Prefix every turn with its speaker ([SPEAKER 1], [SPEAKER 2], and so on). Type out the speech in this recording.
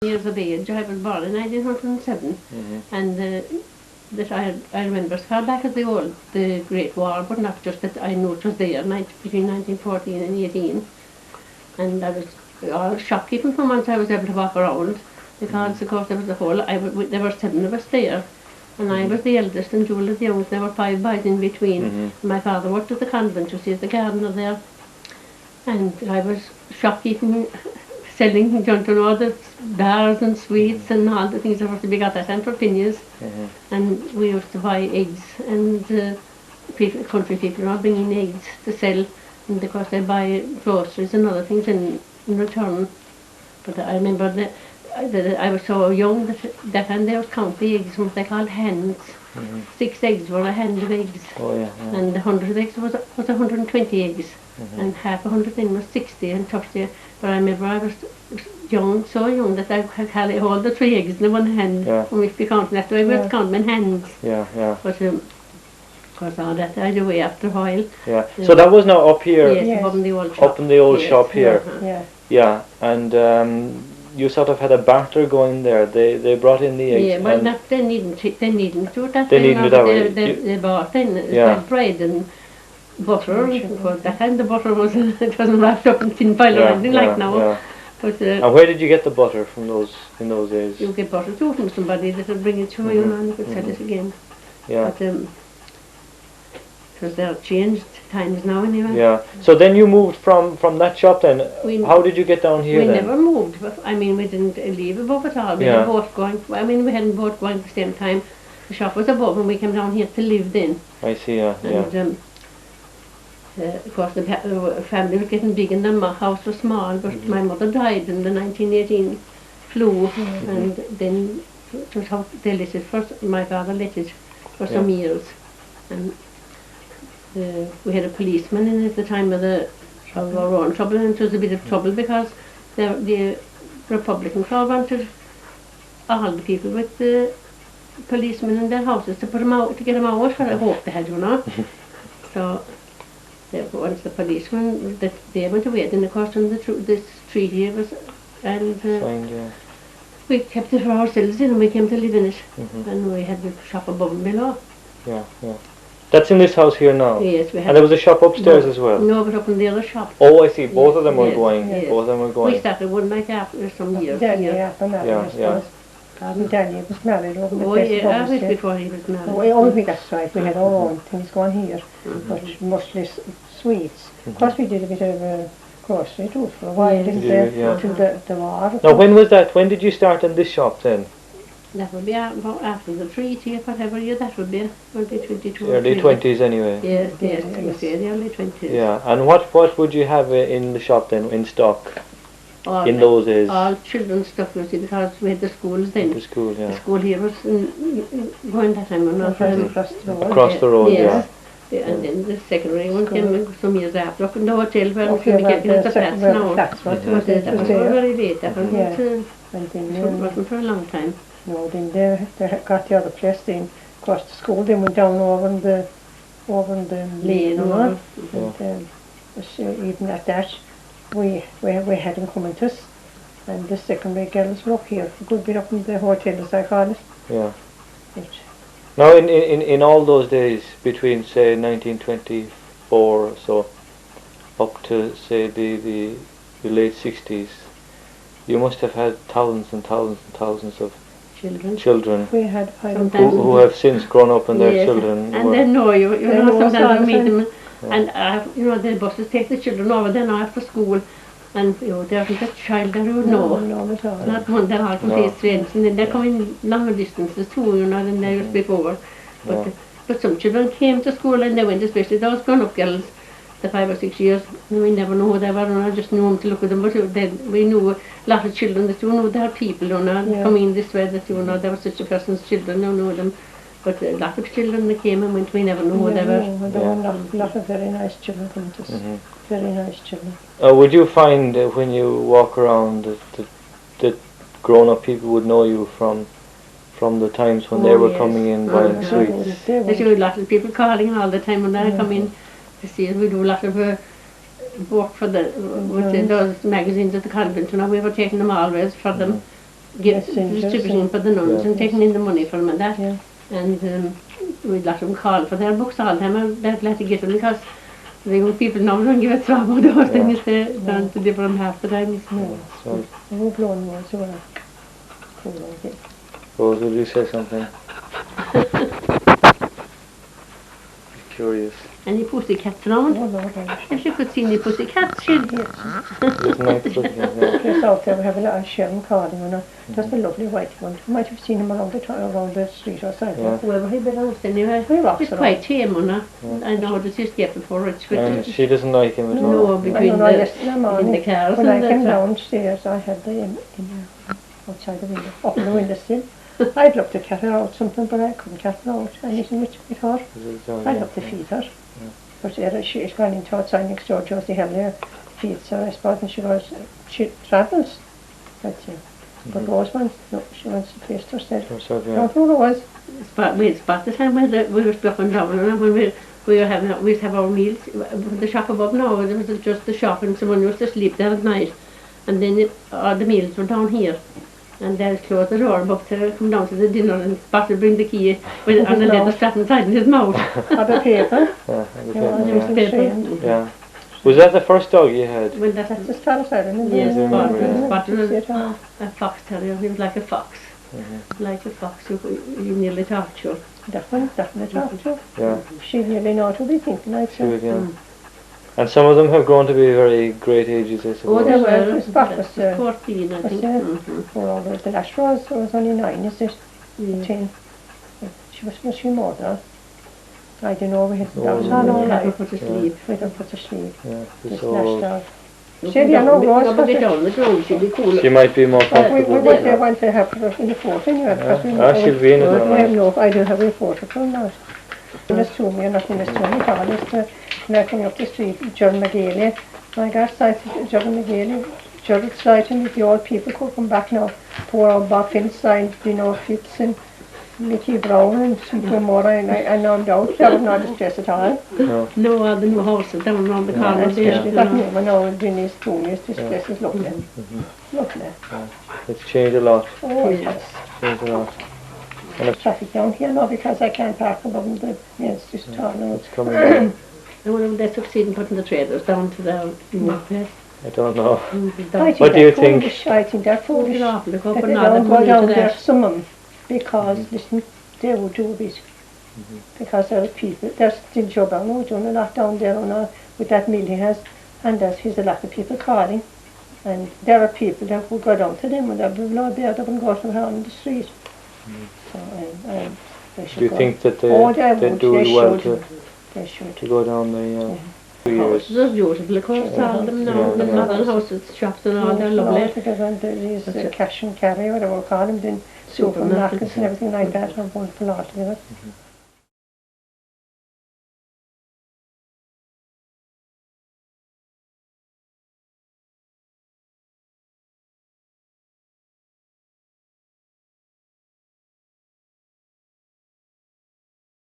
[SPEAKER 1] Years of age. I was born in 1907, and that I remember as far back as the Great War, but not just that. I know it was there between 1914 and 18, and I was all shopkeeping for months. I was able to walk around because, of course, there was there were 7 of us there, and I was the eldest, and Julie was the youngest. There were 5 boys in between. My father worked at the convent, you see, as the gardener there, and I was shopkeeping, selling, all the bars and sweets and all the things that were to be got at and for pennies. And we used to buy eggs, and country people were all bringing eggs to sell, and of course they buy groceries and other things in return. But I remember that I was so young that and they would count the eggs, what they called hens. 6 eggs were a hen of eggs, and 100 eggs was 120 eggs, and half 100 then was 60 and 30. But I remember I was young, so young that I could carry all the 3 eggs in one hand. And we be counting that way, we would count them in hands. But of course all that died away after a while.
[SPEAKER 2] So that was now up here.
[SPEAKER 1] Yes, up in the old shop.
[SPEAKER 2] Up in the old shop here. And you sort of had a barter going there. They brought in the eggs.
[SPEAKER 1] Yeah, but they needn't do it that
[SPEAKER 2] way. They needn't do that way.
[SPEAKER 1] They bought in bread and butter. But that time the butter wasn't wrapped up in tin foil or anything like now. But,
[SPEAKER 2] and where did you get the butter from in those days?
[SPEAKER 1] You get butter too from somebody that would bring it to you, and you could sell it again. But because they're changed times now anyway.
[SPEAKER 2] So then you moved from that shop then. How did you get down here
[SPEAKER 1] then?
[SPEAKER 2] We
[SPEAKER 1] never moved. But, I mean, we didn't leave above at all. We were both going. I mean, we hadn't both going at the same time. The shop was above, and we came down here to live then.
[SPEAKER 2] I see.
[SPEAKER 1] And, of course, the family was getting big, and the house was small. But my mother died in the 1918 flu, and then it was how they let it first. My father let it for some years, and we had a policeman in at the time of our own trouble, and it was a bit of trouble because the Republicans all wanted all the people with the policemen in their houses to put them out, to get them out. I hope they had, So once the policemen they went away, then of course when this treaty was, and we kept it for ourselves, and we came to live in it, and we had the shop above and below.
[SPEAKER 2] That's in this house here now?
[SPEAKER 1] Yes, we had.
[SPEAKER 2] And there was a shop upstairs as well?
[SPEAKER 1] No, but up in the other shop.
[SPEAKER 2] Oh, I see. Both of them were going. Both of them were going.
[SPEAKER 1] We started one night after some years.
[SPEAKER 3] Danny after marriage, Danny was married over the
[SPEAKER 1] I was before he was married.
[SPEAKER 3] That's right. We had our own things going here, but mostly sweets. Of course, we did a bit of grocery too for a while, didn't we? The war.
[SPEAKER 2] Now, when was that? When did you start in this shop then?
[SPEAKER 1] That would be after the treaty, whatever year that would be. 22.
[SPEAKER 2] Early 20s anyway.
[SPEAKER 1] Yes, I would say the early 20s.
[SPEAKER 2] Yeah, and what would you have in the shop then, in stock, in those days?
[SPEAKER 1] All children's stuff, you see, because we had the schools then.
[SPEAKER 2] The school,
[SPEAKER 1] The school here was going that time.
[SPEAKER 2] Across the road,
[SPEAKER 1] And then the secondary one came some years after, up in the hotel where we could be getting the flats now. That was very late, that wasn't for a long time.
[SPEAKER 3] No, then they got the other place then. Of course, the school then went down over in the lane, and even at that, we had them coming to us, and the secondary girls were up here, a good bit up in the hotel, as I call it.
[SPEAKER 2] Now, in all those days, between say 1924 or so, up to say the late 60s, you must have had thousands and thousands and thousands of children
[SPEAKER 3] we had
[SPEAKER 2] who have since grown up, and their children
[SPEAKER 1] and they know you know, sometimes you meet them, and the buses take the children over there now after school, and there isn't a child there who know. Not one, they're all from face friends, and then they're coming longer distances too, than they used before. But some children came to school, and they went, especially those grown-up girls, the 5 or 6 years, and we never knew who they were, and I just knew them to look at them, but then we knew a lot of children that there are people, coming this way, that there was such a person's children, knew them, but a lot of children that came and went, we never knew who they were.
[SPEAKER 3] There were a lot of very nice children coming to us, very nice children.
[SPEAKER 2] Would you find when you walk around that grown-up people would know you from the times when they were coming in buying sweets?
[SPEAKER 1] There's a lot of people calling all the time when they come in to see us. We do a lot of work for those magazines at the convent, we were taking them always for them, distributing for the nuns and taking in the money from them and that.
[SPEAKER 3] Yeah.
[SPEAKER 1] And we'd let them call for their books all the time. I'm very glad to get them because the young people now don't give a thought about those things. They don't deliver them half the time.
[SPEAKER 2] So,
[SPEAKER 3] We're blown more, so cool, okay.
[SPEAKER 2] Rose, would you say something? Curious.
[SPEAKER 1] Any pussycats around?
[SPEAKER 3] Oh, no.
[SPEAKER 1] If you could see any pussycats, she'd...
[SPEAKER 2] There's nice pussycats, yeah.
[SPEAKER 3] Just out there we have a little Sherman Carling and just a lovely white one. You might have seen him around the street outside.
[SPEAKER 2] Yeah.
[SPEAKER 1] Whoever he belongs to anyway. He's quite tame on her. I know how to escape before it's
[SPEAKER 2] And she doesn't like him at all.
[SPEAKER 1] No, between in the cars
[SPEAKER 3] when I
[SPEAKER 1] and
[SPEAKER 3] came downstairs, I had the outside the window, up in the window sill. I'd love to cat her out something, but I couldn't cat her out. Anything with her. I'd love to feed her. But she's gone into outside next door, Josie Henley feeds her, I suppose, and she travels. But Rose wants, no, she wants to place herself. Don't know Rose.
[SPEAKER 1] We spot the time when we were stuck on down, and when we'd have our meals. The shop above now, it was just the shop, and someone used to sleep there at night. And then all the meals were down here. And they'll close the door above to come down to the dinner, and Spot will bring the key with and the leather strap inside in his mouth.
[SPEAKER 3] Or the paper.
[SPEAKER 2] Yeah. Was that the first dog you had?
[SPEAKER 1] Well, that's
[SPEAKER 3] the Spot side, isn't it?
[SPEAKER 1] Yes, Spot was a fox terrier. He was like a fox. Like a fox, you nearly talked to.
[SPEAKER 3] Definitely talked to.
[SPEAKER 2] Yeah.
[SPEAKER 3] She really know what we think, like
[SPEAKER 2] yeah. And some of them have grown to be very great ages, I suppose.
[SPEAKER 1] Oh, they were.
[SPEAKER 3] Spot was
[SPEAKER 1] 14, I think.
[SPEAKER 3] The last Rose was only 9, is it? 10. Was she more than that? I don't know, that was all our life.
[SPEAKER 1] We put to sleep.
[SPEAKER 3] We don't put to sleep.
[SPEAKER 2] Yeah,
[SPEAKER 3] This last dog.
[SPEAKER 2] She might be more comfortable.
[SPEAKER 3] We went to have her in the fort anyway.
[SPEAKER 2] She'll be in it all right.
[SPEAKER 3] I do have a photo from that. This to me, and nothing is to me, God, is to connecting up the street, John McGailey. My God, John McGailey, John exciting with the old people could come back now. Poor old Bob inside, Fitz and Mickey Brown and Super Mora, and no doubt that was not distress at all.
[SPEAKER 1] No, the new houses down around the corner there.
[SPEAKER 3] That new one now, Denise Tony's distress is lovely. Lovely.
[SPEAKER 2] It's changed a lot.
[SPEAKER 3] Oh, yes.
[SPEAKER 2] Changed a lot.
[SPEAKER 3] And traffic down here now because I can't park above the main street now.
[SPEAKER 2] It's coming down.
[SPEAKER 1] And when they succeed in putting the traders down to the place.
[SPEAKER 2] I don't know.
[SPEAKER 3] What
[SPEAKER 2] do you think?
[SPEAKER 3] I think they're foolish.
[SPEAKER 1] That they don't
[SPEAKER 3] go down there some of them because, listen, they will do it. Because there are people, there's still Joe Brown doing a lot down there with that mill he has, and there's a lot of people calling. And there are people that will go down to them and they'll be blood there, they will go around in the street. So they should
[SPEAKER 2] do you
[SPEAKER 3] go.
[SPEAKER 2] think that they do well to go down the 2 years?
[SPEAKER 1] They're beautiful, of course, all of them now, the modern houses, shops and all, they're lovely.
[SPEAKER 3] Because these cash and carry, whatever we call them, then supermarkets and everything like that, are wonderful altogether.